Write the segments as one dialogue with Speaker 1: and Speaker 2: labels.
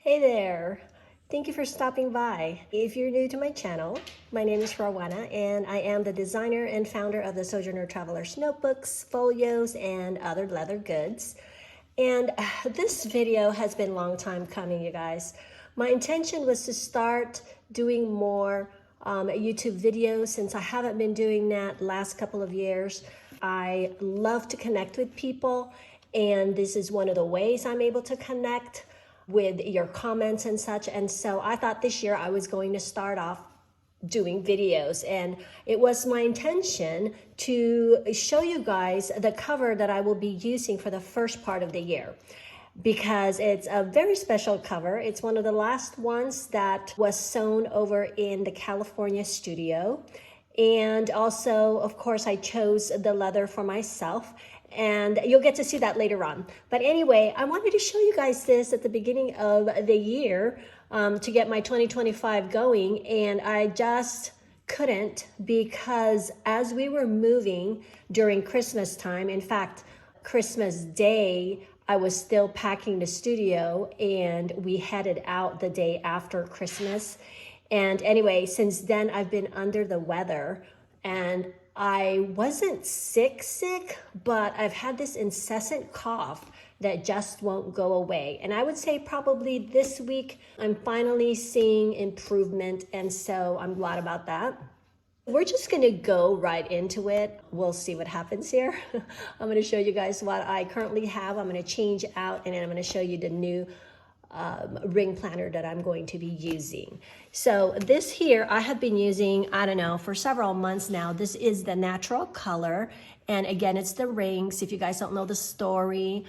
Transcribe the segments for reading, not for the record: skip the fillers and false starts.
Speaker 1: Hey there! Thank you for stopping by. If you're new to my channel, my name is Rowana and I am the designer and founder of the Sojourner Traveler's notebooks, folios, and other leather goods. And this video has been a long time coming, you guys. My intention was to start doing more YouTube videos since I haven't been doing that last couple of years. I love to connect with people, and this is one of the ways I'm able to connect with your comments and such. And so I thought this year I was going to start off doing videos, and it was my intention to show you guys the cover that I will be using for the first part of the year, because it's a very special cover. It's one of the last ones that was sewn over in the California studio. And also, of course, I chose the leather for myself, and you'll get to see that later on. But anyway, I wanted to show you guys this at the beginning of the year to get my 2025 going, and I just couldn't, because as we were moving during Christmas time, in fact, Christmas Day, I was still packing the studio and we headed out the day after Christmas. And anyway, since then I've been under the weather, and I wasn't sick, but I've had this incessant cough that just won't go away. And I would say probably this week I'm finally seeing improvement, and so I'm glad about that. We're just gonna go right into it. We'll see what happens here. I'm gonna show you guys what I currently have. I'm gonna change out, and then I'm gonna show you the new ring planner that I'm going to be using. So this here I have been using, I don't know, for several months now. This is the natural color, and again, it's the rings. If you guys don't know the story,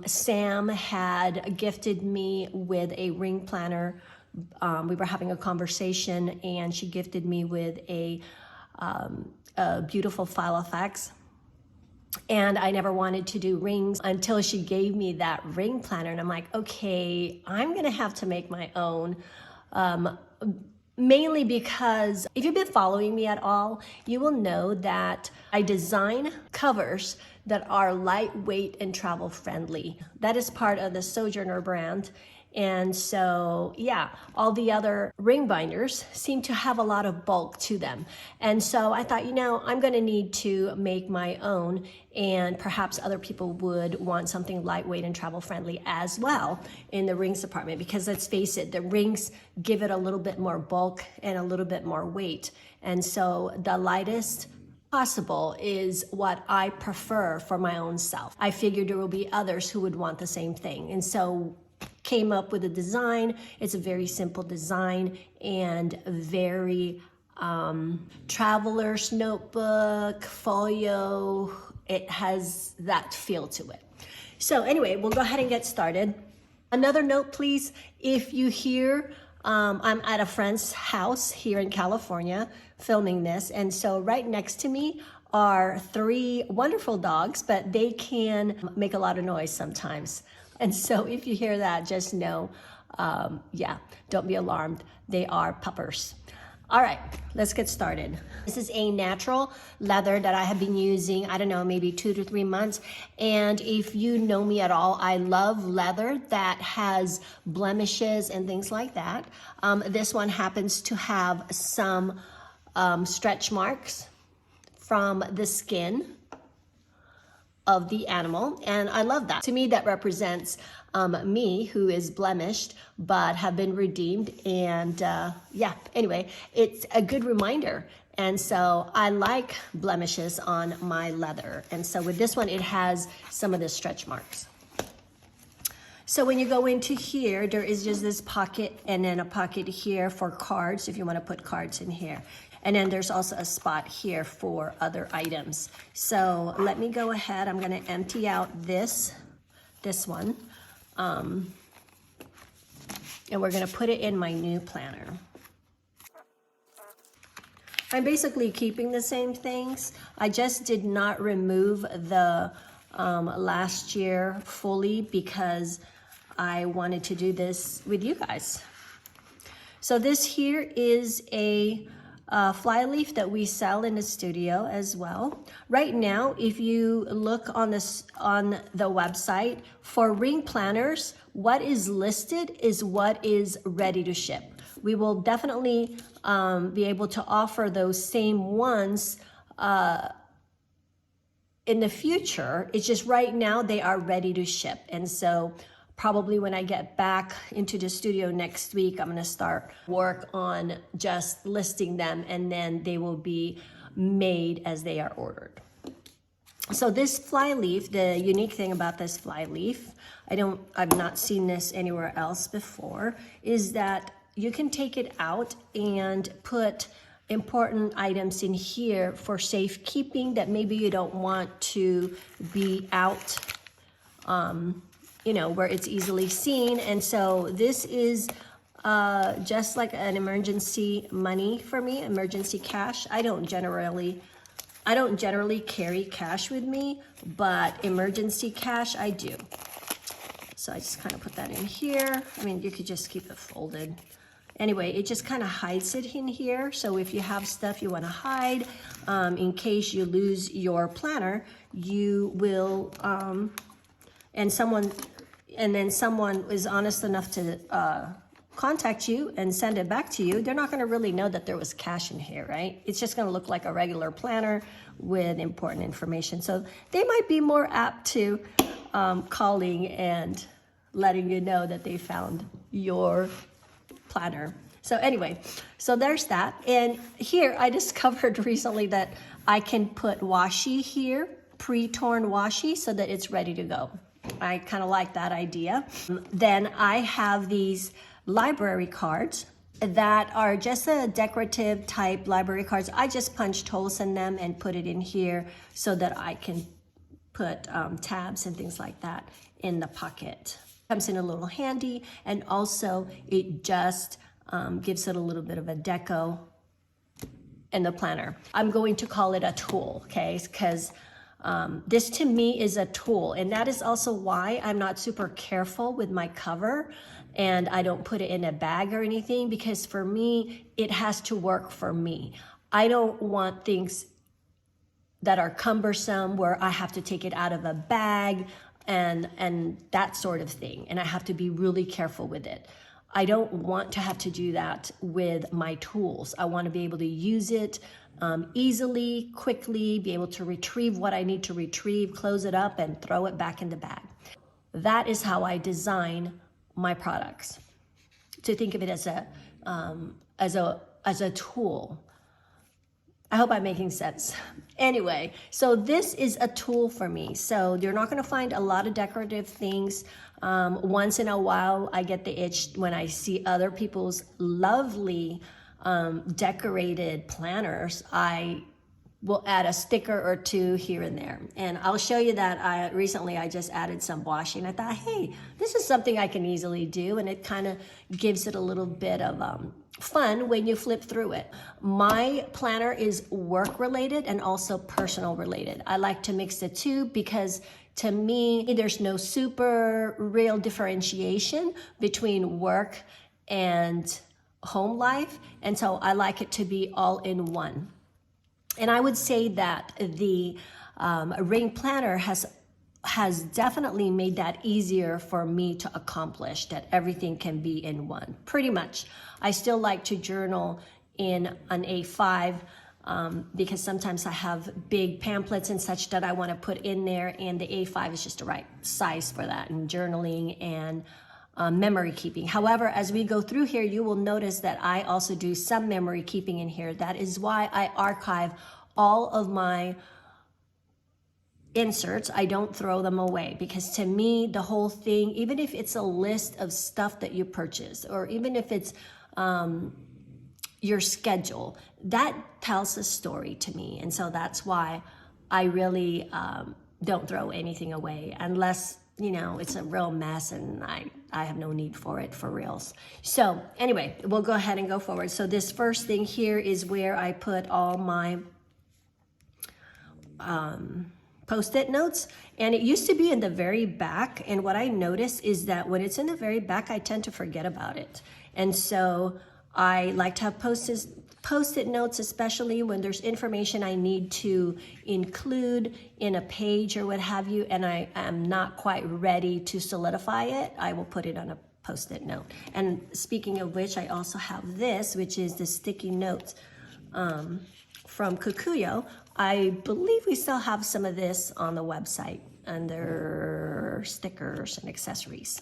Speaker 1: Sam had gifted me with a ring planner. We were having a conversation, and she gifted me with a beautiful Filofax. And I never wanted to do rings until she gave me that ring planner. And I'm like, okay, I'm gonna have to make my own. Mainly because if you've been following me at all, you will know that I design covers that are lightweight and travel friendly. That is part of the Sojourner brand. And so, yeah, all the other ring binders seem to have a lot of bulk to them. And so I thought, you know, I'm going to need to make my own, and perhaps other people would want something lightweight and travel friendly as well in the rings department, because let's face it, the rings give it a little bit more bulk and a little bit more weight. And so the lightest possible is what I prefer for my own self. I figured there will be others who would want the same thing. And so came up with a design. It's a very simple design and very traveler's notebook, folio. It has that feel to it. So anyway, we'll go ahead and get started. Another note, please, if you hear, I'm at a friend's house here in California filming this, and so right next to me are 3 wonderful dogs, but they can make a lot of noise sometimes. And so if you hear that, just know, yeah, don't be alarmed. They are puppers. All right, let's get started. This is a natural leather that I have been using, I don't know, maybe 2 to 3 months. And if you know me at all, I love leather that has blemishes and things like that. This one happens to have some stretch marks from the skin of the animal, and I love that. To me, that represents me, who is blemished but have been redeemed. And yeah, anyway, it's a good reminder. And so I like blemishes on my leather, and so with this one it has some of the stretch marks. So when you go into here, there is just this pocket, and then a pocket here for cards if you want to put cards in here. And then there's also a spot here for other items. So let me go ahead. I'm going to empty out this one. And we're going to put it in my new planner. I'm basically keeping the same things. I just did not remove the last year fully because I wanted to do this with you guys. So this here is a flyleaf that we sell in the studio as well. Right now, if you look on this on the website for ring planners, what is listed is what is ready to ship. We will definitely be able to offer those same ones in the future. It's just right now they are ready to ship. And so probably when I get back into the studio next week, I'm gonna start work on just listing them, and then they will be made as they are ordered. So this fly leaf, the unique thing about this fly leaf, I've not seen this anywhere else before, is that you can take it out and put important items in here for safekeeping that maybe you don't want to be out, you know, where it's easily seen. And so this is just like an emergency money for me, emergency cash. I don't generally carry cash with me, but emergency cash I do. So I just kind of put that in here. I mean, you could just keep it folded. Anyway, it just kind of hides it in here. So if you have stuff you want to hide, in case you lose your planner, you will, and then someone is honest enough to contact you and send it back to you, they're not going to really know that there was cash in here, right? It's just going to look like a regular planner with important information. So they might be more apt to calling and letting you know that they found your planner. So anyway, so there's that. And here I discovered recently that I can put washi here, pre-torn washi, so that it's ready to go. I kind of like that idea. Then I have these library cards that are just a decorative type library cards. I just punched holes in them and put it in here so that I can put tabs and things like that in the pocket. Comes in a little handy, and also it just gives it a little bit of a deco in the planner. I'm going to call it a tool, okay? Because this to me is a tool, and that is also why I'm not super careful with my cover, and I don't put it in a bag or anything, because for me, it has to work for me. I don't want things that are cumbersome where I have to take it out of a bag and that sort of thing, and I have to be really careful with it. I don't want to have to do that with my tools. I want to be able to use it easily, quickly, be able to retrieve what I need to retrieve, close it up, and throw it back in the bag. That is how I design my products. To think of it as a tool. I hope I'm making sense. Anyway, so this is a tool for me. So you're not going to find a lot of decorative things. Once in a while, I get the itch when I see other people's lovely decorated planners. I will add a sticker or two here and there. And I'll show you that recently I just added some washi, and I thought, hey, this is something I can easily do, and it kind of gives it a little bit of fun when you flip through it. My planner is work related and also personal related. I like to mix the two because to me, there's no super real differentiation between work and home life. And so I like it to be all in one. And I would say that the ring planner has definitely made that easier for me to accomplish, that everything can be in one, pretty much. I still like to journal in an A5 because sometimes I have big pamphlets and such that I want to put in there, and the A5 is just the right size for that, and journaling and memory keeping. However, as we go through here, you will notice that I also do some memory keeping in here. That is why I archive all of my inserts. I don't throw them away, because to me, the whole thing, even if it's a list of stuff that you purchased, or even if it's your schedule, that tells a story to me. And so that's why I really don't throw anything away unless, you know, it's a real mess and I have no need for it for reals. So anyway, we'll go ahead and go forward. So this first thing here is where I put all my Post-it notes, and it used to be in the very back, and what I notice is that when it's in the very back, I tend to forget about it. And so I like to have post-it notes, especially when there's information I need to include in a page or what have you, and I am not quite ready to solidify it, I will put it on a post-it note. And speaking of which, I also have this, which is the sticky notes from Kukuyo. I believe we still have some of this on the website under stickers and accessories.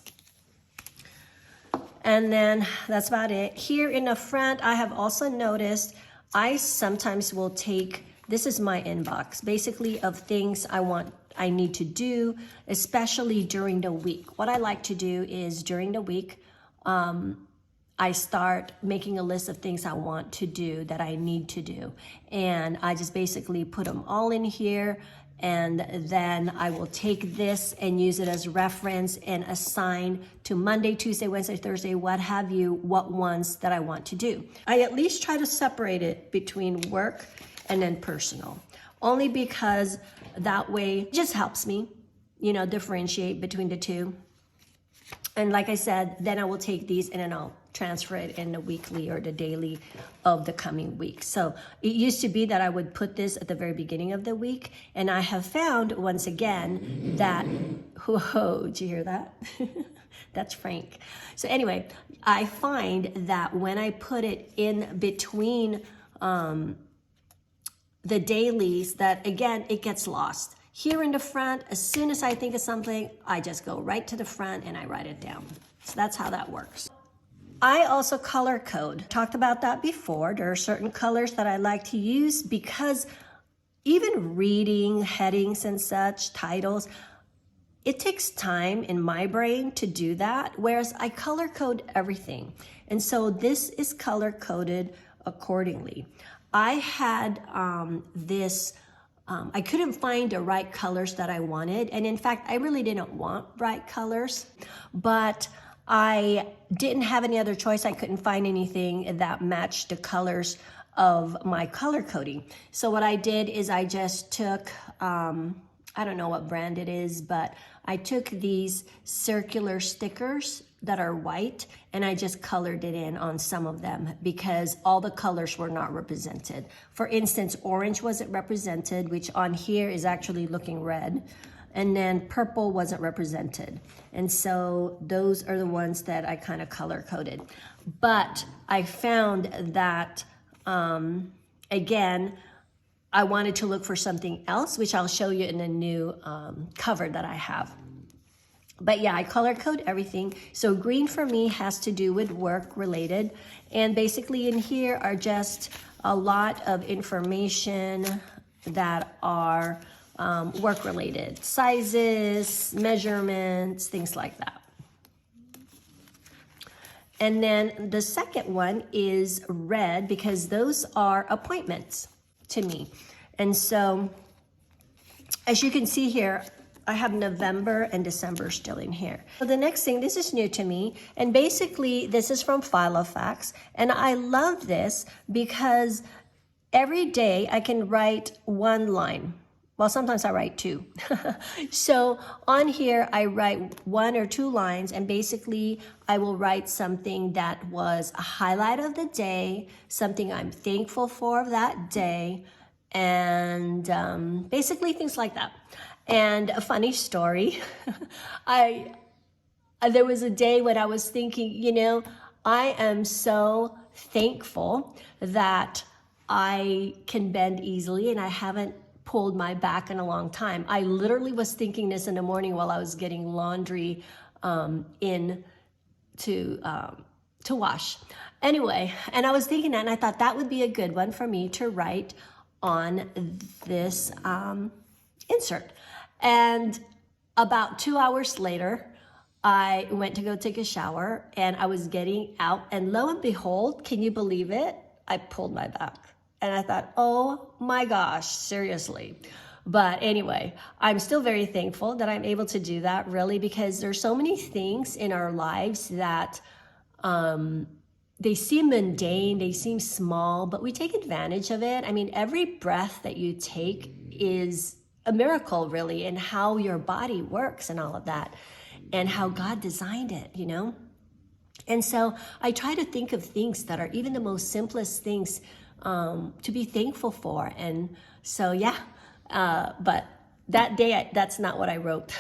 Speaker 1: And then that's about it. Here in the front, I have also noticed I sometimes will take, this is my inbox, basically of things I need to do, especially during the week. What I like to do is during the week, I start making a list of things I want to do that I need to do. And I just basically put them all in here, and then I will take this and use it as reference and assign to Monday, Tuesday, Wednesday, Thursday, what have you, what ones that I want to do. I at least try to separate it between work and then personal, only because that way it just helps me, you know, differentiate between the two. And like I said, then I will take these and then I'll transfer it in the weekly or the daily of the coming week. So it used to be that I would put this at the very beginning of the week. And I have found once again that, whoa, did you hear that? That's Frank. So anyway, I find that when I put it in between the dailies, that again, it gets lost. Here in the front, as soon as I think of something, I just go right to the front and I write it down. So that's how that works. I also color code. Talked about that before. There are certain colors that I like to use because even reading headings and such, titles, it takes time in my brain to do that, whereas I color code everything. And so this is color coded accordingly. I had I couldn't find the right colors that I wanted. And in fact, I really didn't want bright colors, but I didn't have any other choice. I couldn't find anything that matched the colors of my color coding. So what I did is I just took, I don't know what brand it is, but I took these circular stickers that are white and I just colored it in on some of them because all the colors were not represented. For instance, orange wasn't represented, which on here is actually looking red. And then purple wasn't represented. And so those are the ones that I kind of color coded. But I found that, again, I wanted to look for something else, which I'll show you in a new cover that I have. But yeah, I color code everything. So green for me has to do with work related. And basically in here are just a lot of information that are work related. Sizes, measurements, things like that. And then the second one is red because those are appointments to me. And so as you can see here, I have November and December still in here. So the next thing, this is new to me, and basically this is from Filofax, and I love this because every day I can write one line. Well, sometimes I write two. So on here, I write 1 or 2 lines, and basically I will write something that was a highlight of the day, something I'm thankful for that day, and basically things like that. And a funny story, there was a day when I was thinking, you know, I am so thankful that I can bend easily and I haven't pulled my back in a long time. I literally was thinking this in the morning while I was getting laundry in to wash. Anyway, and I was thinking that, and I thought that would be a good one for me to write on this insert. And about 2 hours later, I went to go take a shower and I was getting out, and lo and behold, can you believe it? I pulled my back. And I thought, oh my gosh, seriously. But anyway, I'm still very thankful that I'm able to do that, really, because there's so many things in our lives that they seem mundane, they seem small, but we take advantage of it. I mean, every breath that you take is a miracle, really, in how your body works and all of that, and how God designed it, you know? And so I try to think of things that are even the most simplest things to be thankful for. And so, yeah, but that day, that's not what I wrote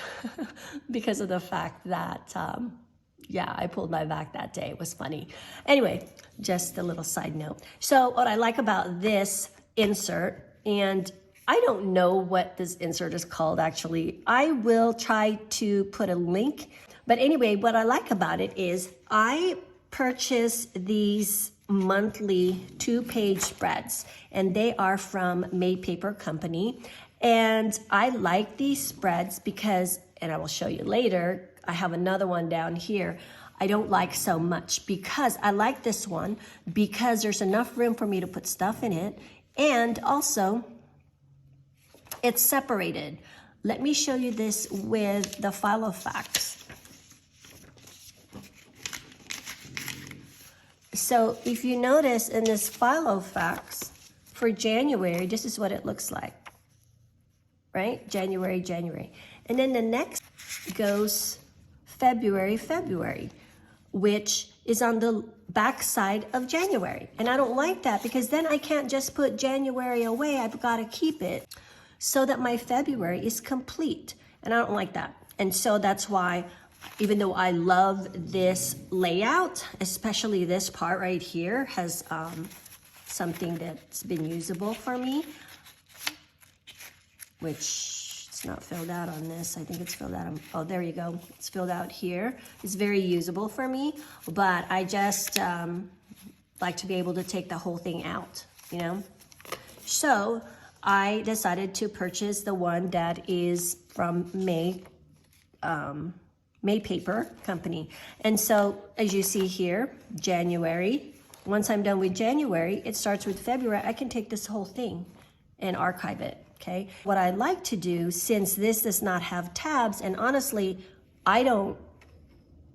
Speaker 1: because of the fact that, yeah, I pulled my back that day. It was funny. Anyway, just a little side note. So what I like about this insert, and I don't know what this insert is called actually. I will try to put a link. But anyway, what I like about it is I purchased these monthly 2-page spreads, and they are from Made Paper Company. And I like these spreads because, and I will show you later, I have another one down here I don't like so much, because I like this one because there's enough room for me to put stuff in it, and also it's separated. Let me show you this with the Filofax. So if you notice in this Filofax for January, this is what it looks like, right? January. And then the next goes February, which is on the back side of January. And I don't like that, because then I can't just put January away. I've got to keep it so that my February is complete. And I don't like that. And so that's why, even though I love this layout, especially this part right here has something that's been usable for me, which it's not filled out on this. I think it's filled out on, oh, there you go. It's filled out here. It's very usable for me, but I just like to be able to take the whole thing out, you know? So I decided to purchase the one that is from Made Paper Company. And so as you see here, January, once I'm done with January, it starts with February. I can take this whole thing and archive it, okay? What I like to do, since this does not have tabs, and honestly, I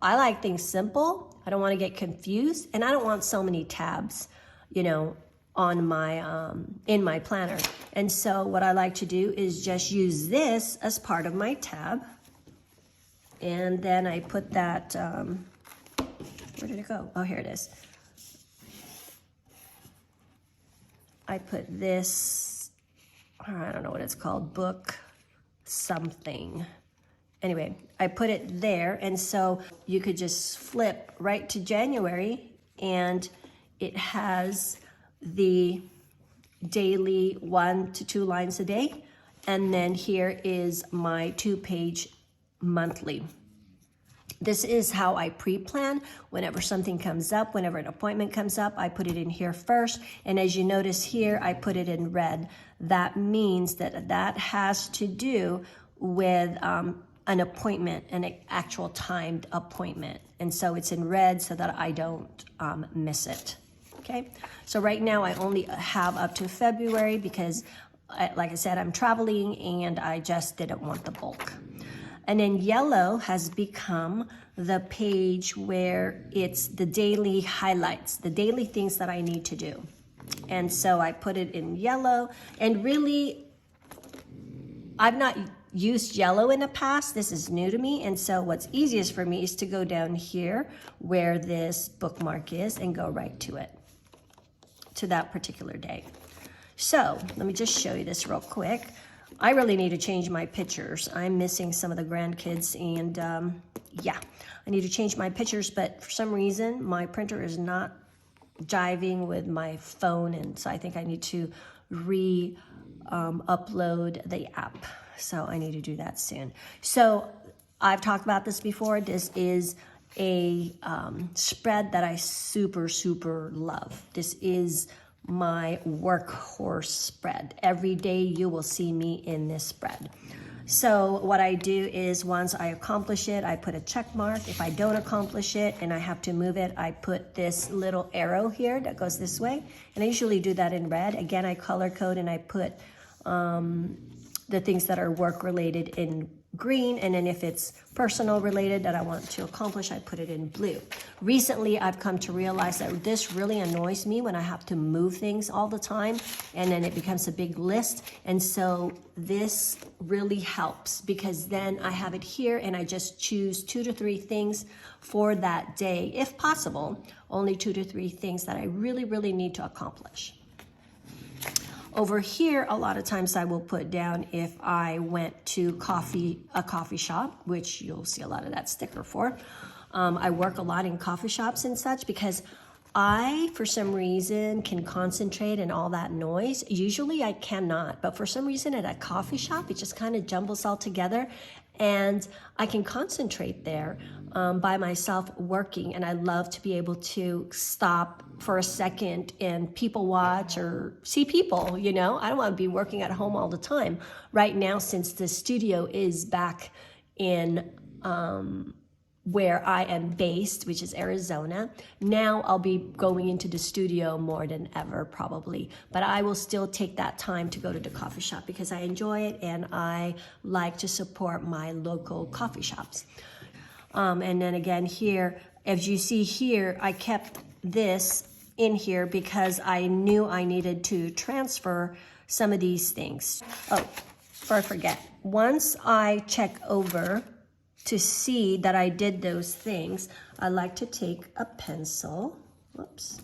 Speaker 1: like things simple. I don't want to get confused, and I don't want so many tabs, you know, on my in my planner. And so what I like to do is just use this as part of my tab. And then I put that, where did it go? Oh, here it is. I put this, I don't know what it's called, book something. Anyway, I put it there, and so you could just flip right to January, and it has the daily 1 to 2 lines a day, and then here is my 2-page monthly. This is how I pre-plan. Whenever something comes up, whenever an appointment comes up, I put it in here first. And as you notice here, I put it in red. That means that that has to do with an appointment, an actual timed appointment. And so it's in red so that I don't miss it. Okay, so right now I only have up to February because, like I said, I'm traveling and I just didn't want the bulk. And then yellow has become the page where it's the daily highlights, the daily things that I need to do. And so I put it in yellow, and really, I've not used yellow in the past. This is new to me. And so what's easiest for me is to go down here where this bookmark is and go right to it, to that particular day. So let me just show you this real quick. I really need to change my pictures. I'm missing some of the grandkids, and yeah, I need to change my pictures, but for some reason my printer is not jiving with my phone, and so I think I need to upload the app. So I need to do that soon. So I've talked about this before. This is a spread that I super love. This is my workhorse spread. Every day you will see me in this spread. So what I do is, once I accomplish it, I put a check mark. If I don't accomplish it and I have to move it, I put this little arrow here that goes this way. And I usually do that in red. Again, I color code and I put the things that are work related in green, and then if it's personal related that I want to accomplish, I put it in blue. Recently, I've come to realize that this really annoys me when I have to move things all the time, and then it becomes a big list. And so this really helps, because then I have it here and I just choose 2 to 3 things for that day, if possible, only 2 to 3 things that I really, really need to accomplish. Over here, a lot of times I will put down if I went to a coffee shop, which you'll see a lot of that sticker for. I work a lot in coffee shops and such because I, for some reason, can concentrate in all that noise. Usually I cannot, but for some reason at a coffee shop, it just kind of jumbles all together, and I can concentrate there by myself working. And I love to be able to stop for a second and people watch or see people, you know. I don't want to be working at home all the time. Right now, since the studio is back in where I am based, which is Arizona, now I'll be going into the studio more than ever probably, but I will still take that time to go to the coffee shop because I enjoy it and I like to support my local coffee shops. And then again here, as you see here, I kept this in here because I knew I needed to transfer some of these things. Oh, before I forget, once I check over to see that I did those things, I like to take a pencil, whoops,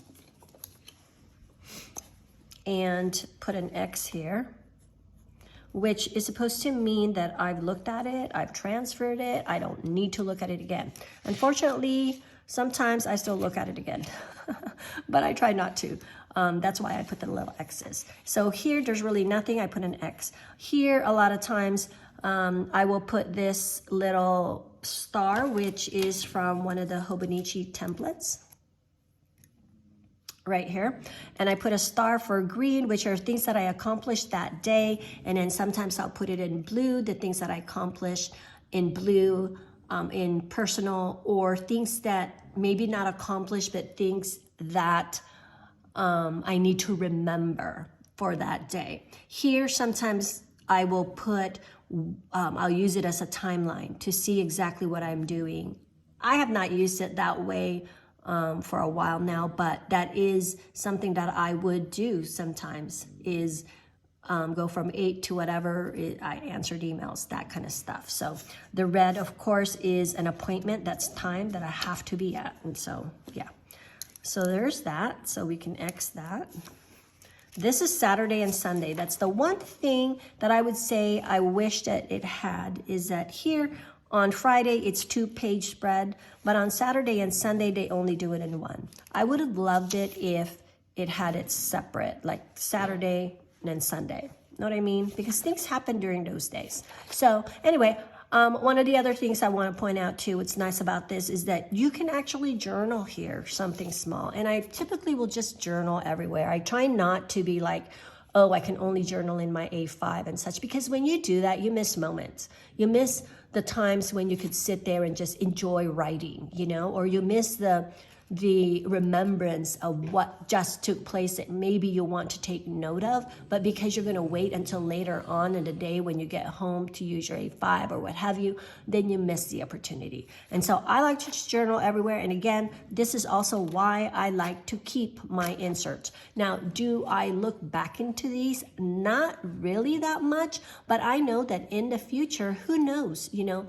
Speaker 1: and put an X here, which is supposed to mean that I've looked at it, I've transferred it, I don't need to look at it again. Unfortunately, sometimes I still look at it again, but I try not to. That's why I put the little X's. So here, there's really nothing, I put an X. Here, a lot of times, I will put this little star, which is from one of the Hobonichi templates right here. And I put a star for green, which are things that I accomplished that day. And then sometimes I'll put it in blue, the things that I accomplished in blue, in personal, or things that maybe not accomplished, but things that I need to remember for that day. Here, sometimes I will put, I'll use it as a timeline to see exactly what I'm doing. I have not used it that way for a while now, but that is something that I would do sometimes, is go from 8 to whatever, I answered emails, that kind of stuff. So the red, of course, is an appointment, that's time that I have to be at. And so, yeah. So there's that, so we can X that. This is Saturday and Sunday. That's the one thing that I would say I wish that it had, is that here on Friday, it's 2-page spread, but on Saturday and Sunday, they only do it in one. I would have loved it if it had it separate, like Saturday and then Sunday. Know what I mean? Because things happen during those days. So anyway, one of the other things I want to point out too, what's nice about this is that you can actually journal here, something small. And I typically will just journal everywhere. I try not to be like, oh, I can only journal in my A5 and such, because when you do that, you miss moments. You miss the times when you could sit there and just enjoy writing, you know, or you miss the remembrance of what just took place that maybe you want to take note of, but because you're going to wait until later on in the day when you get home to use your A5 or what have you, then you miss the opportunity. And so I like to just journal everywhere. And again, this is also why I like to keep my inserts. Now, do I look back into these? Not really that much, but I know that in the future, who knows, you know,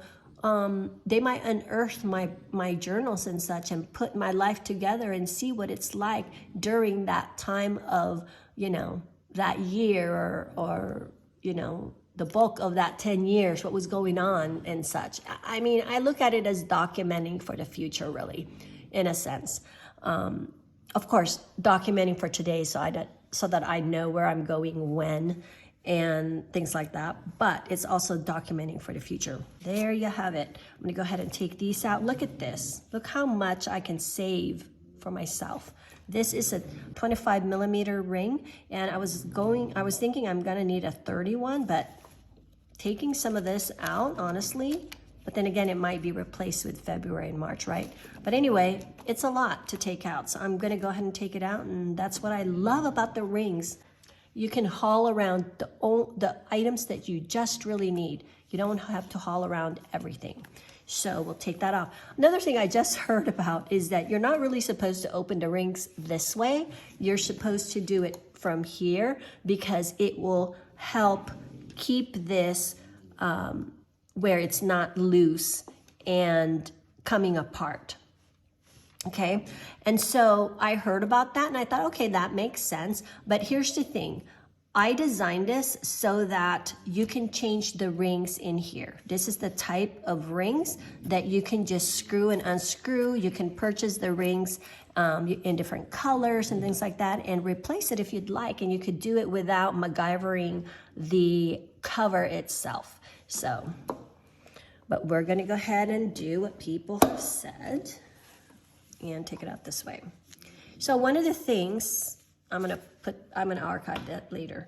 Speaker 1: they might unearth my journals and such and put my life together and see what it's like during that time of, you know, that year or you know, the bulk of that 10 years, what was going on and such. I mean, I look at it as documenting for the future, really, in a sense. Of course, documenting for today so that I know where I'm going when and things like that, but it's also documenting for the future. There you have it. I'm gonna go ahead and take these out. Look at this. Look how much I can save for myself. This is a 25 millimeter ring, and I was thinking I'm gonna need a 31, but taking some of this out, honestly, but then again, it might be replaced with February and March, right? But anyway, it's a lot to take out, so I'm gonna go ahead and take it out, and that's what I love about the rings. You can haul around the items that you just really need. You don't have to haul around everything. So we'll take that off. Another thing I just heard about is that you're not really supposed to open the rings this way. You're supposed to do it from here because it will help keep this where it's not loose and coming apart. Okay, and so I heard about that and I thought, okay, that makes sense. But here's the thing. I designed this so that you can change the rings in here. This is the type of rings that you can just screw and unscrew. You can purchase the rings in different colors and things like that and replace it if you'd like. And you could do it without MacGyvering the cover itself. So, but we're gonna go ahead and do what people have said and take it out this way. So one of the things, I'm gonna archive that later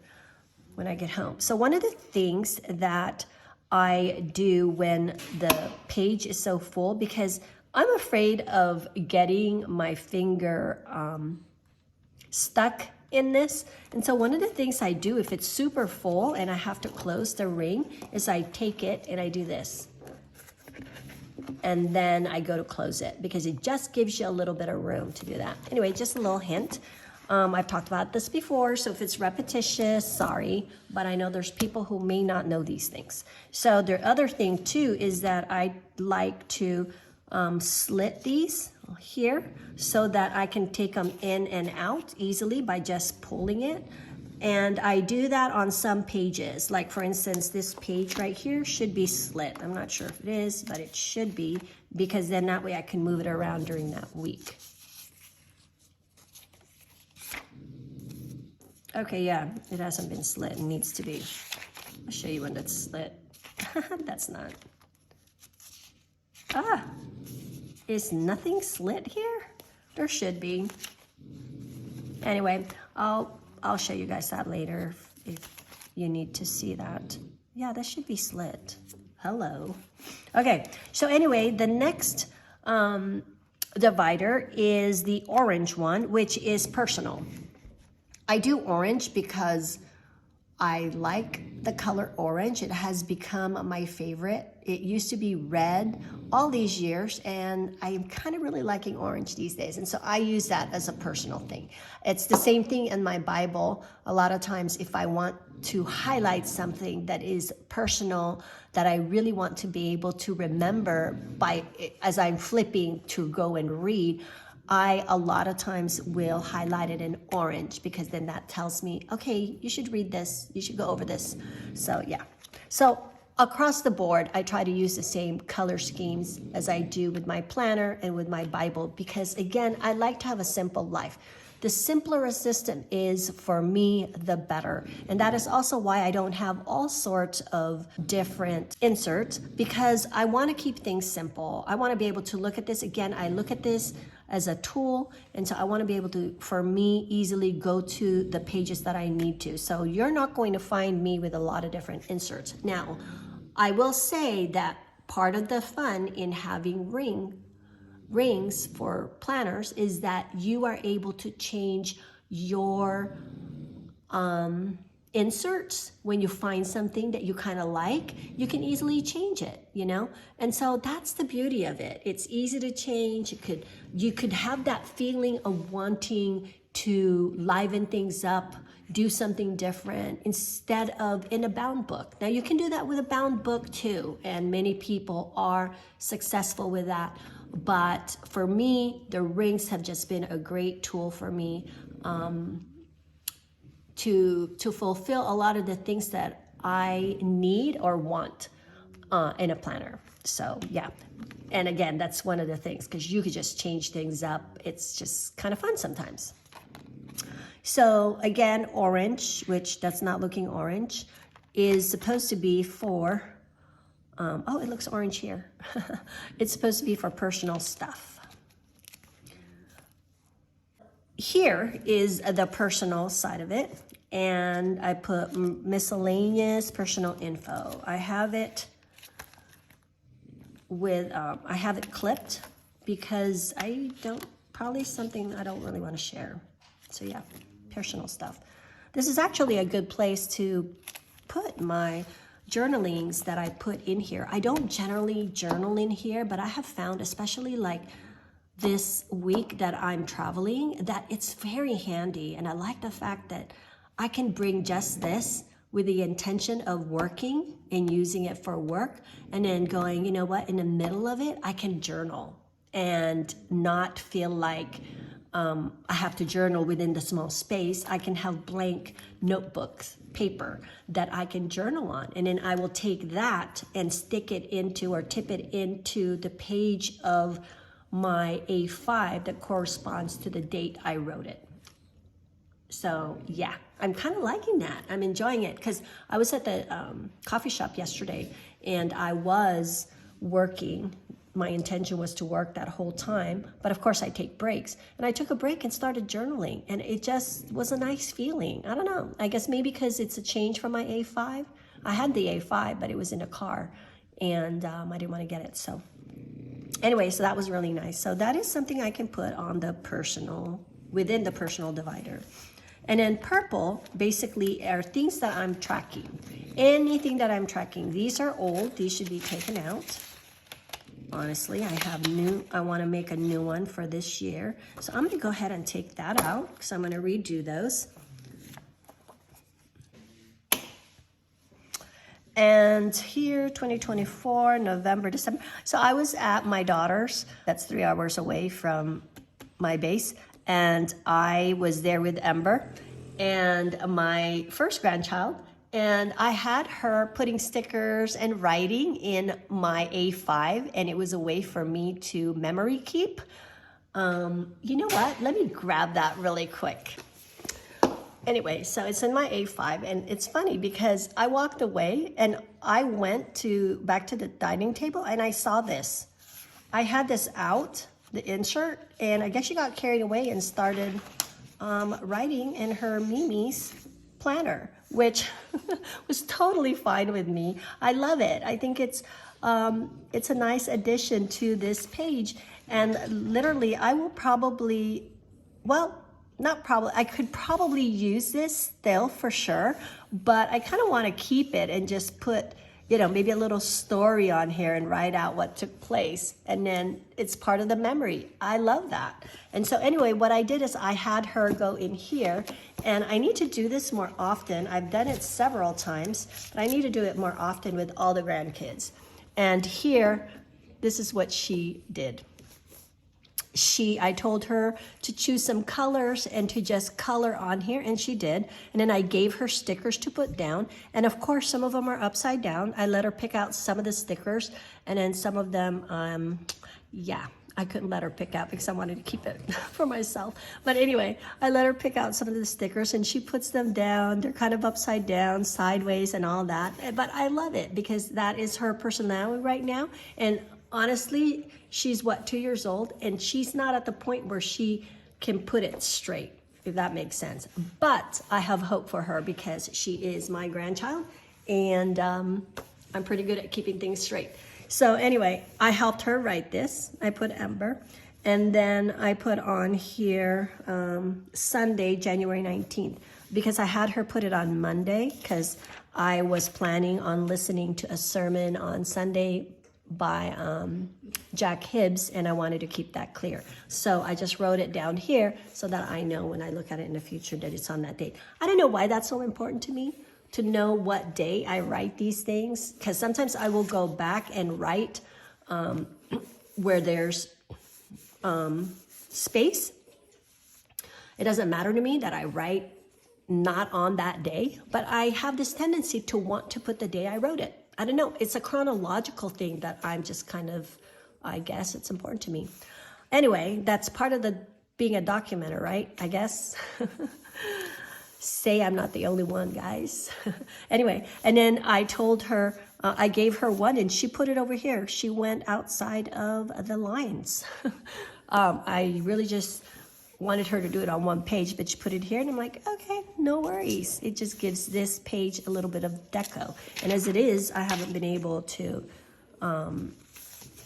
Speaker 1: when I get home. So one of the things that I do when the page is so full, because I'm afraid of getting my finger stuck in this. And so one of the things I do if it's super full and I have to close the ring is I take it and I do this. And then I go to close it because it just gives you a little bit of room to do that. Anyway, just a little hint. I've talked about this before, so if it's repetitious, sorry, but I know there's people who may not know these things. So the other thing too is that I like to slit these here so that I can take them in and out easily by just pulling it. And I do that on some pages. Like for instance, this page right here should be slit. I'm not sure if it is, but it should be, because then that way I can move it around during that week. Okay, yeah, it hasn't been slit. It needs to be. I'll show you when that's slit. That's not. Ah, is nothing slit here? There should be. Anyway, I'll show you guys that later if you need to see that. Yeah, that should be slit. Hello. Okay, so anyway, the next divider is the orange one, which is personal. I do orange because I like the color orange. It has become my favorite. It used to be red all these years, and I'm kind of really liking orange these days. And so I use that as a personal thing. It's the same thing in my Bible. A lot of times if I want to highlight something that is personal, that I really want to be able to remember as I'm flipping to go and read, I a lot of times will highlight it in orange because then that tells me, okay, you should read this, you should go over this. So yeah. So across the board, I try to use the same color schemes as I do with my planner and with my Bible because again, I like to have a simple life. The simpler a system is for me, the better. And that is also why I don't have all sorts of different inserts because I want to keep things simple. I want to be able to look at this. Again, I look at this as a tool. And so I want to be able to, for me, easily go to the pages that I need to. So you're not going to find me with a lot of different inserts. Now, I will say that part of the fun in having rings for planners is that you are able to change your inserts when you find something that you kind of like. You can easily change it, you know? And so that's the beauty of it. It's easy to change. You could have that feeling of wanting to liven things up, do something different instead of in a bound book. Now you can do that with a bound book too, and many people are successful with that. But for me, the rings have just been a great tool for me to fulfill a lot of the things that I need or want in a planner. So yeah, and again, that's one of the things because you could just change things up. It's just kind of fun sometimes. So again, orange, which that's not looking orange, is supposed to be for, oh, it looks orange here. It's supposed to be for personal stuff. Here is the personal side of it, and I put miscellaneous personal info. I have it with, I have it clipped because probably something I don't really want to share. So yeah, personal stuff. This is actually a good place to put my journalings that I put in here. I don't generally journal in here, but I have found, especially like this week that I'm traveling, that it's very handy. And I like the fact that I can bring just this with the intention of working and using it for work, and then going, you know what, in the middle of it, I can journal and not feel like I have to journal within the small space. I can have blank notebooks, paper that I can journal on. And then I will take that and stick it into, or tip it into the page of my A5 that corresponds to the date I wrote it. So yeah, I'm kind of liking that. I'm enjoying it, because I was at the coffee shop yesterday and I was working. My intention was to work that whole time, but of course I take breaks. And I took a break and started journaling, and it just was a nice feeling. I don't know, I guess maybe because it's a change from my A5. I had the A5, but it was in a car, and I didn't want to get it. So anyway, so that was really nice. So that is something I can put on the personal, within the personal divider. And then purple basically are things that I'm tracking. Anything that I'm tracking. These are old, these should be taken out. Honestly, I want to make a new one for this year. So I'm going to go ahead and take that out, because I'm going to redo those. And here, 2024, November, December. So I was at my daughter's, that's 3 hours away from my base. And I was there with Ember and my first grandchild. And I had her putting stickers and writing in my A5, and it was a way for me to memory keep. You know what? Let me grab that really quick. Anyway, so it's in my A5, and it's funny because I walked away and I went back to the dining table and I saw this. I had this out, the insert, and I guess she got carried away and started writing in her Mimi's planner, which was totally fine with me. I love it. I think it's a nice addition to this page, and literally I will probably, well, not probably, I could probably use this still for sure, but I kind of want to keep it and just put, you know, maybe a little story on here and write out what took place. And then it's part of the memory. I love that. And so anyway, what I did is I had her go in here, and I need to do this more often. I've done it several times, but I need to do it more often with all the grandkids. And here, this is what she did. I told her to choose some colors and to just color on here, and she did. And then I gave her stickers to put down, and of course some of them are upside down. I let her pick out some of the stickers, and then some of them, yeah, I couldn't let her pick out because I wanted to keep it for myself. But anyway, I let her pick out some of the stickers, and she puts them down. They're kind of upside down, sideways, and all that. But I love it because that is her personality right now. And honestly, she's what, 2 years old, and she's not at the point where she can put it straight, if that makes sense. But I have hope for her because she is my grandchild, and I'm pretty good at keeping things straight. So anyway, I helped her write this. I put Ember, and then I put on here Sunday, January 19th, because I had her put it on Monday because I was planning on listening to a sermon on Sunday by Jack Hibbs, and I wanted to keep that clear. So I just wrote it down here so that I know when I look at it in the future that it's on that date. I don't know why that's so important to me, to know what day I write these things, because sometimes I will go back and write where there's space. It doesn't matter to me that I write not on that day, but I have this tendency to want to put the day I wrote it. I don't know, it's a chronological thing that I'm just kind of, I guess it's important to me. Anyway, that's part of the being a documenter, right? I guess. Say I'm not the only one, guys. Anyway, and then I told her, I gave her one and she put it over here. She went outside of the lines. I really just wanted her to do it on one page, but she put it here, and I'm like, okay, no worries. It just gives this page a little bit of deco. And as it is, I haven't been able to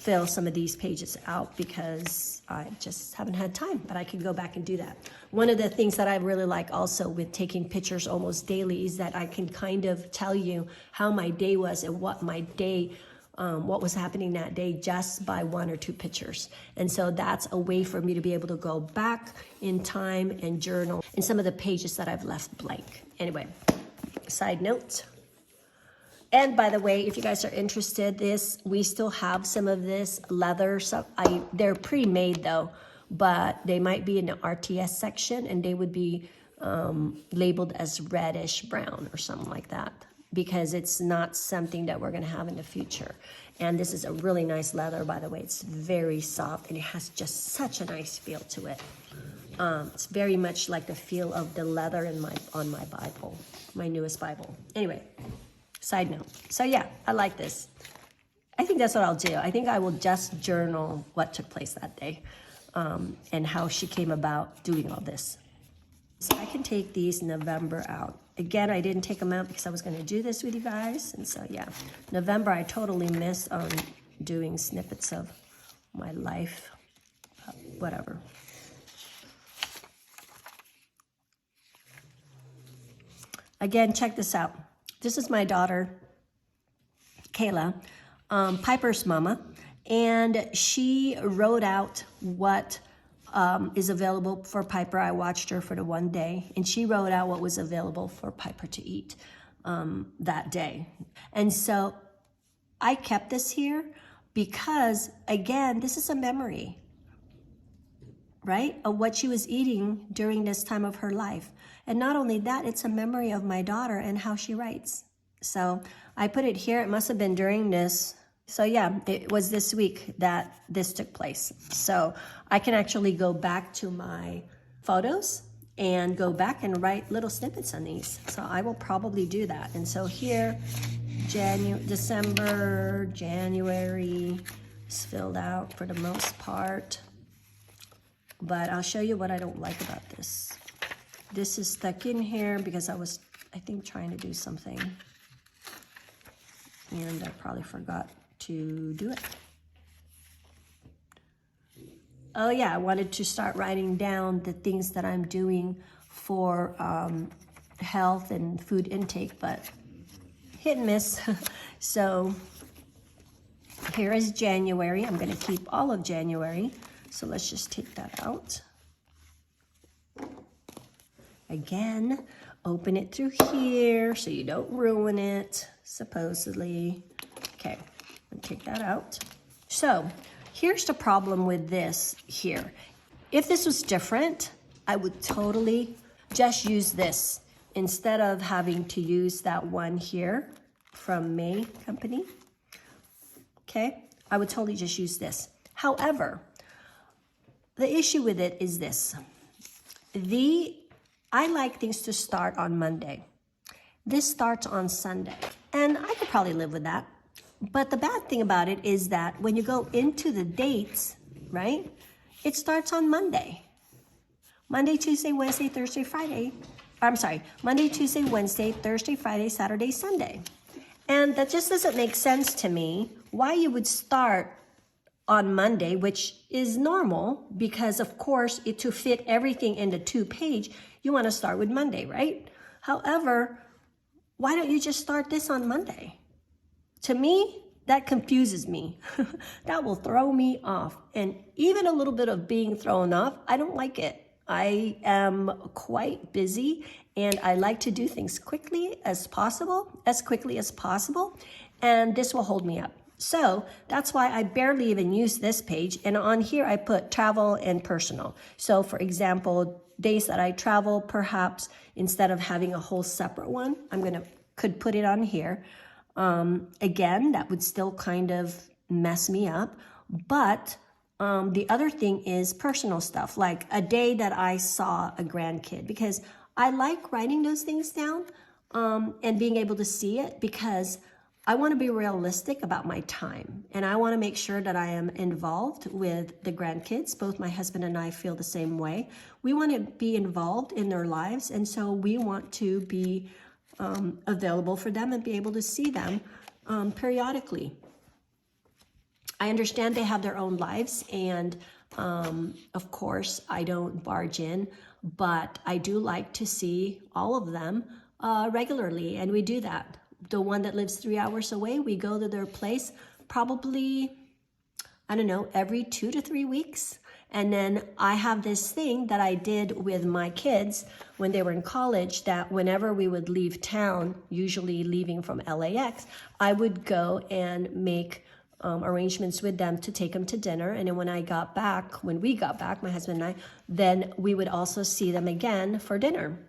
Speaker 1: fill some of these pages out because I just haven't had time, but I can go back and do that. One of the things that I really like also with taking pictures almost daily is that I can kind of tell you how my day was and what my day, what was happening that day just by 1 or 2 pictures. And so that's a way for me to be able to go back in time and journal in some of the pages that I've left blank. Anyway, side note. And by the way, if you guys are interested, we still have some of this leather. So they're pre-made though, but they might be in the RTS section and they would be labeled as reddish brown or something like that, because it's not something that we're gonna have in the future. And this is a really nice leather, by the way. It's very soft and it has just such a nice feel to it. It's very much like the feel of the leather on my Bible, my newest Bible. Anyway. Side note. So yeah, I like this. I think that's what I'll do. I think I will just journal what took place that day and how she came about doing all this. So I can take these November out. Again, I didn't take them out because I was going to do this with you guys. And so yeah, November I totally missed on doing snippets of my life, whatever. Again, check this out. This is my daughter, Kayla, Piper's mama, and she wrote out what is available for Piper. I watched her for the one day, and she wrote out what was available for Piper to eat that day. And so I kept this here because, again, this is a memory, right, of what she was eating during this time of her life. And not only that, it's a memory of my daughter and how she writes. So I put it here. It must have been during this. So yeah, it was this week that this took place. So I can actually go back to my photos and go back and write little snippets on these. So I will probably do that. And so here, December, January is filled out for the most part. But I'll show you what I don't like about this. This is stuck in here because I was, I think, trying to do something. And I probably forgot to do it. Oh yeah, I wanted to start writing down the things that I'm doing for health and food intake, but hit and miss. So here is January. I'm gonna keep all of January. So let's just take that out. Again, open it through here so you don't ruin it, supposedly. Okay, I'll take that out. So here's the problem with this here. If this was different, I would totally just use this instead of having to use that one here from May Company. Okay, I would totally just use this. However, the issue with it is this. I like things to start on Monday. This starts on Sunday, and I could probably live with that. But the bad thing about it is that when you go into the dates, right, it starts on Monday. Monday, Tuesday, Wednesday, Thursday, Friday. I'm sorry, Monday, Tuesday, Wednesday, Thursday, Friday, Saturday, Sunday. And that just doesn't make sense to me why you would start on Monday, which is normal because, of course, to fit everything in the 2-page, you want to start with Monday, right? However, why don't you just start this on Monday? To me, that confuses me. That will throw me off. And even a little bit of being thrown off, I don't like it. I am quite busy and I like to do things quickly as possible, and this will hold me up. So that's why I barely even use this page. And on here, I put travel and personal. So for example, days that I travel, perhaps instead of having a whole separate one, could put it on here. Again, that would still kind of mess me up. But the other thing is personal stuff, like a day that I saw a grandkid, because I like writing those things down and being able to see it, because I want to be realistic about my time, and I want to make sure that I am involved with the grandkids. Both my husband and I feel the same way. We want to be involved in their lives, and so we want to be available for them and be able to see them periodically. I understand they have their own lives, and of course I don't barge in, but I do like to see all of them regularly, and we do that. The one that lives 3 hours away, we go to their place probably, I don't know, every 2 to 3 weeks. And then I have this thing that I did with my kids when they were in college, that whenever we would leave town, usually leaving from LAX, I would go and make arrangements with them to take them to dinner. And then when we got back, my husband and I, then we would also see them again for dinner.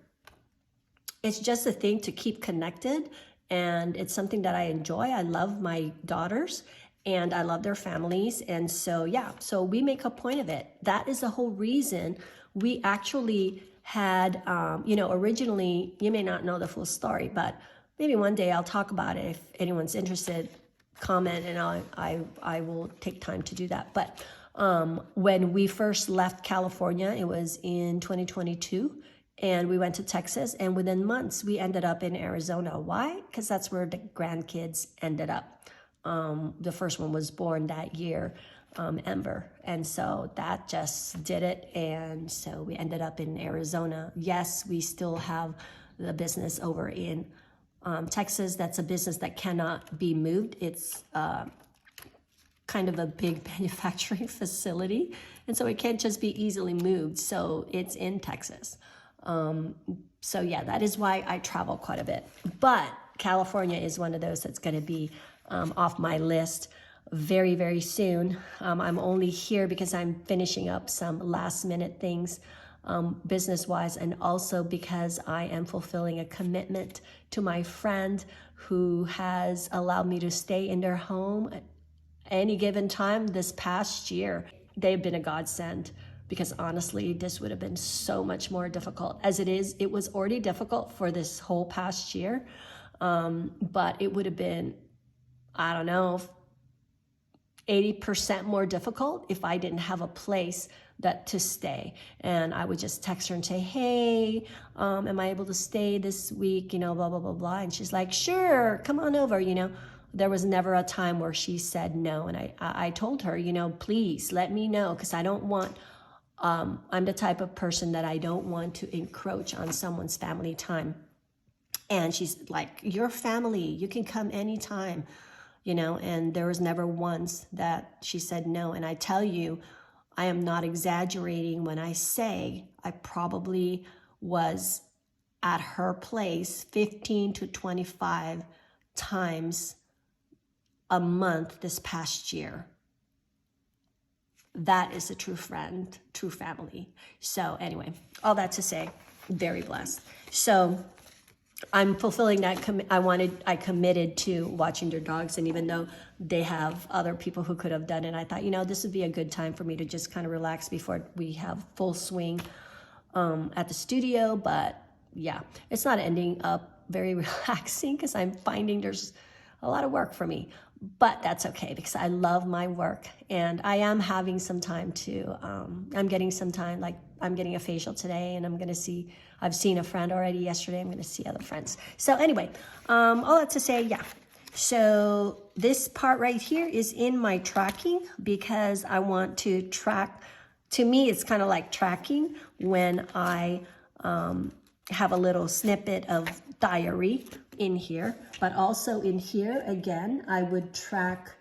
Speaker 1: It's just a thing to keep connected, and it's something that I enjoy. I love my daughters, and I love their families. And so, yeah, so we make a point of it. That is the whole reason we actually had, originally, you may not know the full story, but maybe one day I'll talk about it. If anyone's interested, comment, and I will take time to do that. But when we first left California, it was in 2022, and we went to Texas, and within months, we ended up in Arizona. Why? Because that's where the grandkids ended up. The first one was born that year, Ember. And so that just did it. And so we ended up in Arizona. Yes, we still have the business over in Texas. That's a business that cannot be moved. It's kind of a big manufacturing facility. And so it can't just be easily moved. So it's in Texas. So yeah, that is why I travel quite a bit. But California is one of those that's going to be off my list very, very soon. I'm only here because I'm finishing up some last minute things business-wise, and also because I am fulfilling a commitment to my friend who has allowed me to stay in their home at any given time this past year. They've been a godsend, because honestly, this would have been so much more difficult. As it is, it was already difficult for this whole past year, but it would have been, I don't know, 80% more difficult if I didn't have a place to stay. And I would just text her and say, hey, am I able to stay this week? Blah, blah, blah, blah. And she's like, sure, come on over. There was never a time where she said no. And I told her, please let me know, because I don't want, I'm the type of person that I don't want to encroach on someone's family time. And she's like, your family, you can come anytime. And there was never once that she said no. And I tell you, I am not exaggerating when I say I probably was at her place 15 to 25 times a month this past year. That is a true friend, true family. So anyway, all that to say, very blessed. So I'm fulfilling that. I committed to watching their dogs, and even though they have other people who could have done it, I thought, this would be a good time for me to just kind of relax before we have full swing at the studio. But yeah, it's not ending up very relaxing, because I'm finding there's a lot of work for me. But that's okay, because I love my work, and I am having some time to, I'm getting some time, like I'm getting a facial today, and I've seen a friend already yesterday. I'm going to see other friends. So anyway, all that to say, yeah. So this part right here is in my tracking, because I want to track. To me, it's kind of like tracking when I have a little snippet of diary in here, but also in here, again, I would track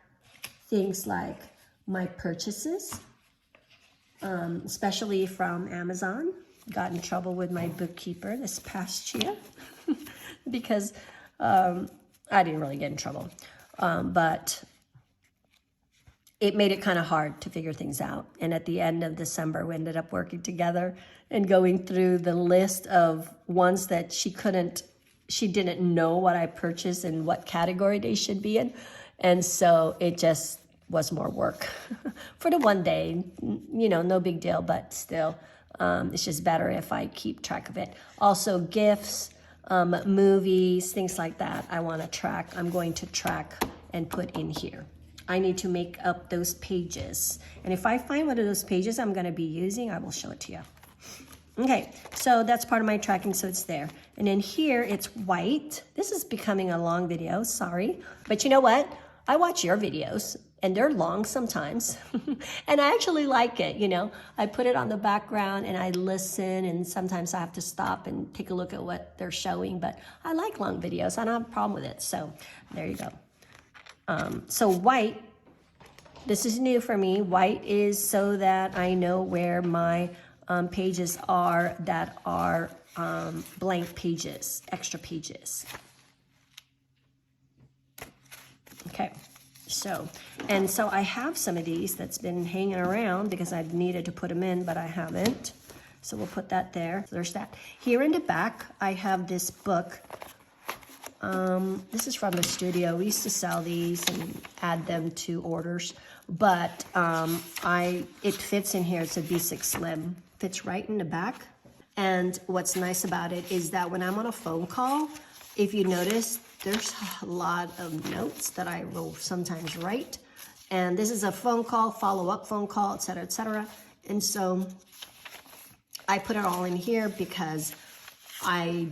Speaker 1: things like my purchases, especially from Amazon. Got in trouble with my bookkeeper this past year because I didn't really get in trouble, but it made it kind of hard to figure things out. And at the end of December, we ended up working together and going through the list of ones that she didn't know what I purchased and what category they should be in. And so it just was more work for the one day, no big deal, but still, it's just better if I keep track of it. Also gifts, movies, things like that I want to track. I'm going to track and put in here. I need to make up those pages. And if I find one of those pages I'm going to be using, I will show it to you. Okay, so that's part of my tracking, so it's there. And then here, it's white. This is becoming a long video, sorry. But you know what? I watch your videos, and they're long sometimes. And I actually like it, you know. I put it on the background and I listen, and sometimes I have to stop and take a look at what they're showing, but I like long videos. I don't have a problem with it. So there you go. So white, this is new for me. White is so that I know where my pages are that are blank pages, extra pages. Okay, so I have some of these that's been hanging around because I've needed to put them in, but I haven't. So we'll put that there. So there's that. Here in the back, I have this book. This is from the studio. We used to sell these and add them to orders, but it fits in here. It's a B6 Slim. Fits right in the back. And what's nice about it is that when I'm on a phone call, if you notice, there's a lot of notes that I will sometimes write. And this is a phone call, follow-up phone call, et cetera, et cetera. And so I put it all in here because I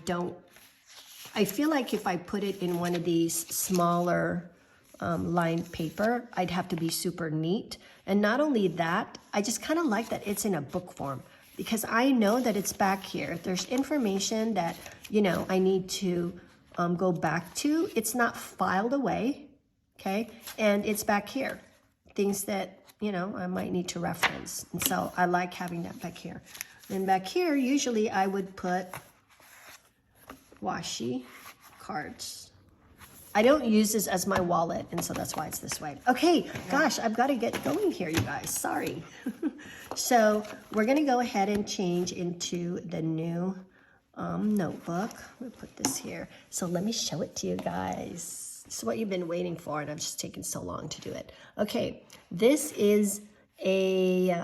Speaker 1: feel like if I put it in one of these smaller lined paper, I'd have to be super neat. And not only that, I just kind of like that it's in a book form, because I know that it's back here. If there's information that, you know, I need to go back to, it's not filed away, okay? And it's back here. Things that, you know, I might need to reference. And so I like having that back here. And back here, usually I would put washi cards. I don't use this as my wallet, and so that's why it's this way. Okay, gosh, I've got to get going here, you guys. Sorry. So we're going to go ahead and change into the new notebook. I'm going to put this here. So let me show it to you guys. This is what you've been waiting for, and I've just taken so long to do it. Okay, this is a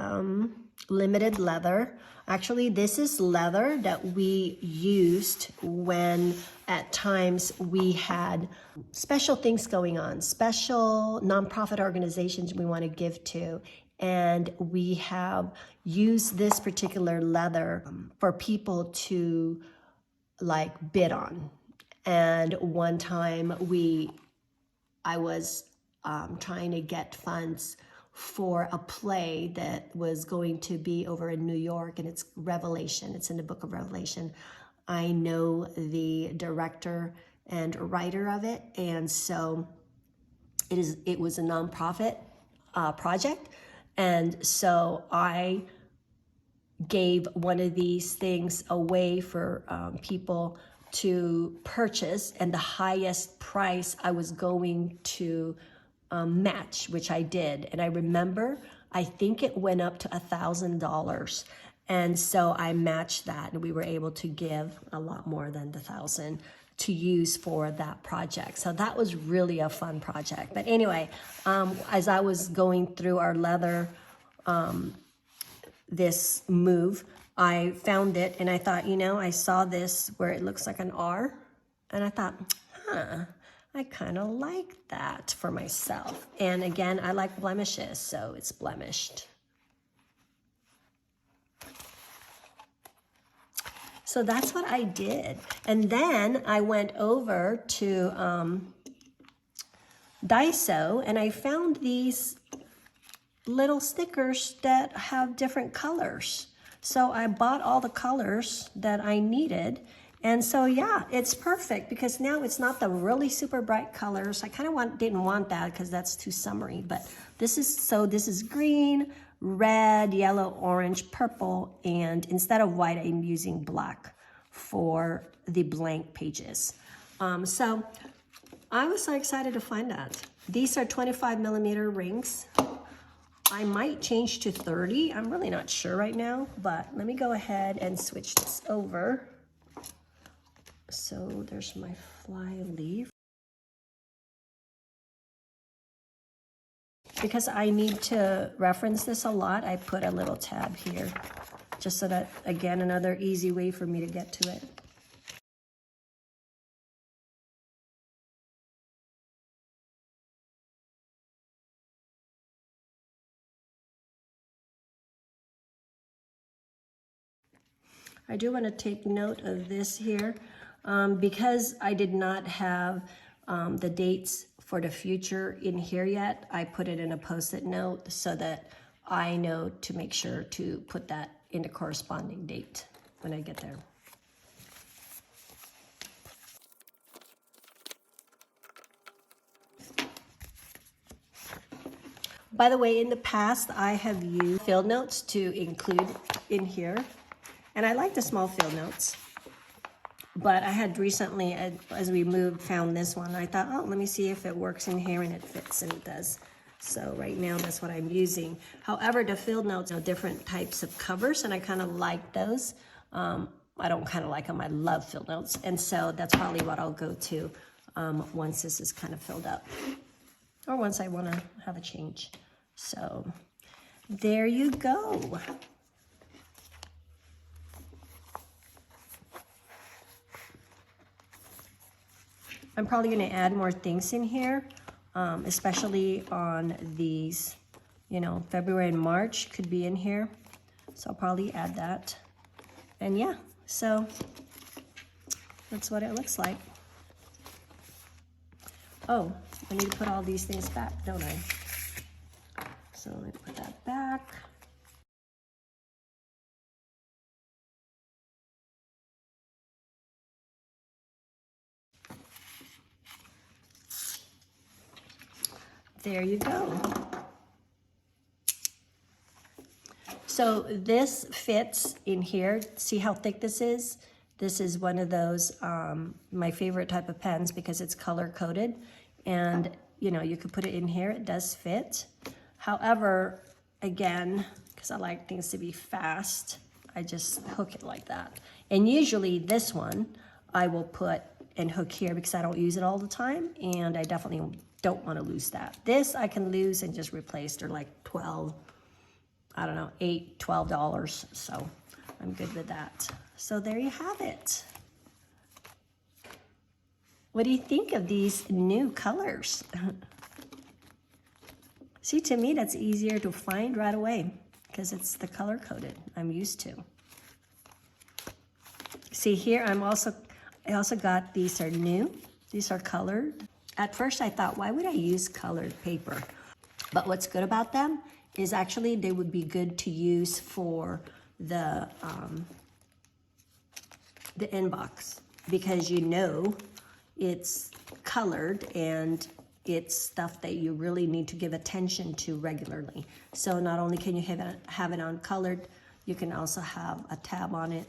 Speaker 1: limited leather. Actually, this is leather that we used when at times we had special things going on, special nonprofit organizations we want to give to. And we have used this particular leather for people to like bid on. And one time I was trying to get funds for a play that was going to be over in New York, and it's Revelation. It's in the book of Revelation. I know the director and writer of it, and so it was a nonprofit project. And so I gave one of these things away for people to purchase, and the highest price I was going to match, which I did. And I remember, I think it went up to $1,000. And so I matched that, and we were able to give a lot more than the 1,000 to use for that project. So that was really a fun project. But anyway, as I was going through our leather, this move, I found it, and I thought, you know, I saw this where it looks like an R, and I thought, I kind of like that for myself. And again, I like blemishes, so it's blemished. So that's what I did. And then I went over to Daiso, and I found these little stickers that have different colors. So I bought all the colors that I needed. And so, yeah, it's perfect because now it's not the really super bright colors. I kind of didn't want that because that's too summery. But this is green, red, yellow, orange, purple, and instead of white, I'm using black for the blank pages. So I was so excited to find that. These are 25mm rings. I might change to 30. I'm really not sure right now, but let me go ahead and switch this over. So there's my fly leaf. Because I need to reference this a lot, I put a little tab here, just so that, again, another easy way for me to get to it. I do want to take note of this here because I did not have the dates for the future in here yet. I put it in a post-it note so that I know to make sure to put that in the corresponding date when I get there. By the way, in the past, I have used field notes to include in here, and I like the small field notes. But I had recently, as we moved, found this one. I thought, oh, let me see if it works in here, and it fits, and it does. So right now, that's what I'm using. However, the field notes are different types of covers, and I kind of like those. I don't kind of like them. I love field notes, and so that's probably what I'll go to once this is kind of filled up, or once I want to have a change. So there you go. I'm probably going to add more things in here, especially on these, you know, February and March could be in here. So I'll probably add that. And yeah, so that's what it looks like. Oh, I need to put all these things back, don't I? So let me put that back. There you go. So this fits in here. See how thick this is? This is one of those, my favorite type of pens because it's color coded. And you know, you could put it in here, it does fit. However, again, because I like things to be fast, I just hook it like that. And usually this one, I will put and hook here because I don't use it all the time, and I definitely don't want to lose that. This I can lose and just replace. They're like $12, I don't know, $8, $12, so I'm good with that. So there you have it. What do you think of these new colors? See, to me, that's easier to find right away because it's the color coded I'm used to. See here, I also got, these are new. These are colored. At first I thought, why would I use colored paper? But what's good about them is actually they would be good to use for the inbox because you know it's colored and it's stuff that you really need to give attention to regularly. So not only can you have it on colored, you can also have a tab on it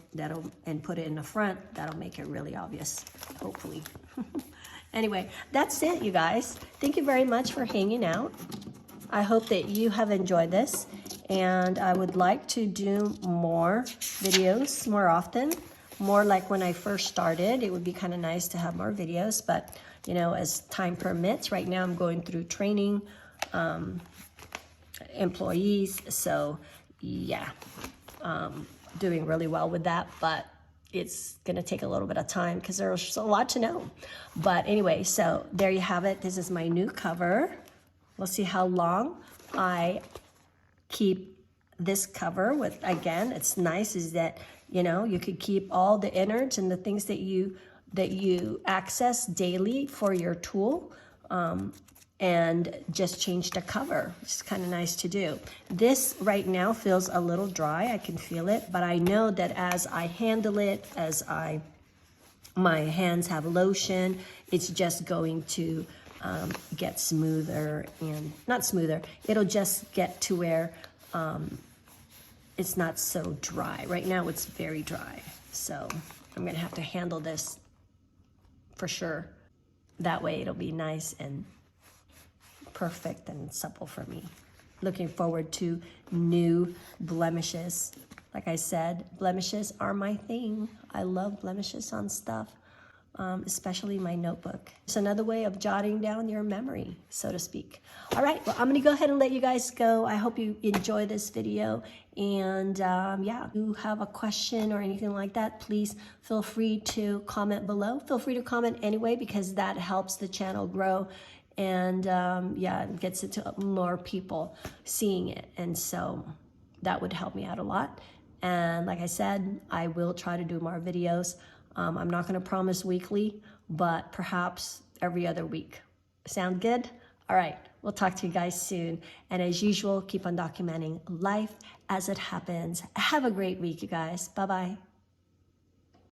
Speaker 1: and put it in the front. That'll make it really obvious, hopefully. Anyway, that's it, you guys. Thank you very much for hanging out. I hope that you have enjoyed this, and I would like to do more videos more often, more like when I first started. It would be kind of nice to have more videos, but you know, as time permits. Right now I'm going through training employees, so yeah, doing really well with that, but it's gonna take a little bit of time because there's a lot to know. But anyway, so there you have it. This is my new cover. We'll see how long I keep this cover with. Again, it's nice is that, you know, you could keep all the innards and the things that you access daily for your tool, and just change the cover. It's kind of nice to do. This right now feels a little dry. I can feel it, but I know that as I handle it, my hands have lotion, it's just going to get smoother, and not smoother, it'll just get to where it's not so dry. Right now it's very dry, so I'm gonna have to handle this for sure. That way it'll be nice and perfect and supple for me. Looking forward to new blemishes. Like I said, blemishes are my thing. I love blemishes on stuff, especially my notebook. It's another way of jotting down your memory, so to speak. All right, well, I'm gonna go ahead and let you guys go. I hope you enjoy this video. And yeah, if you have a question or anything like that, please feel free to comment below. Feel free to comment anyway, because that helps the channel grow. And yeah, it gets it to more people seeing it. And so that would help me out a lot. And like I said, I will try to do more videos. I'm not going to promise weekly, but perhaps every other week. Sound good? All right, we'll talk to you guys soon. And as usual, keep on documenting life as it happens. Have a great week, you guys. Bye-bye.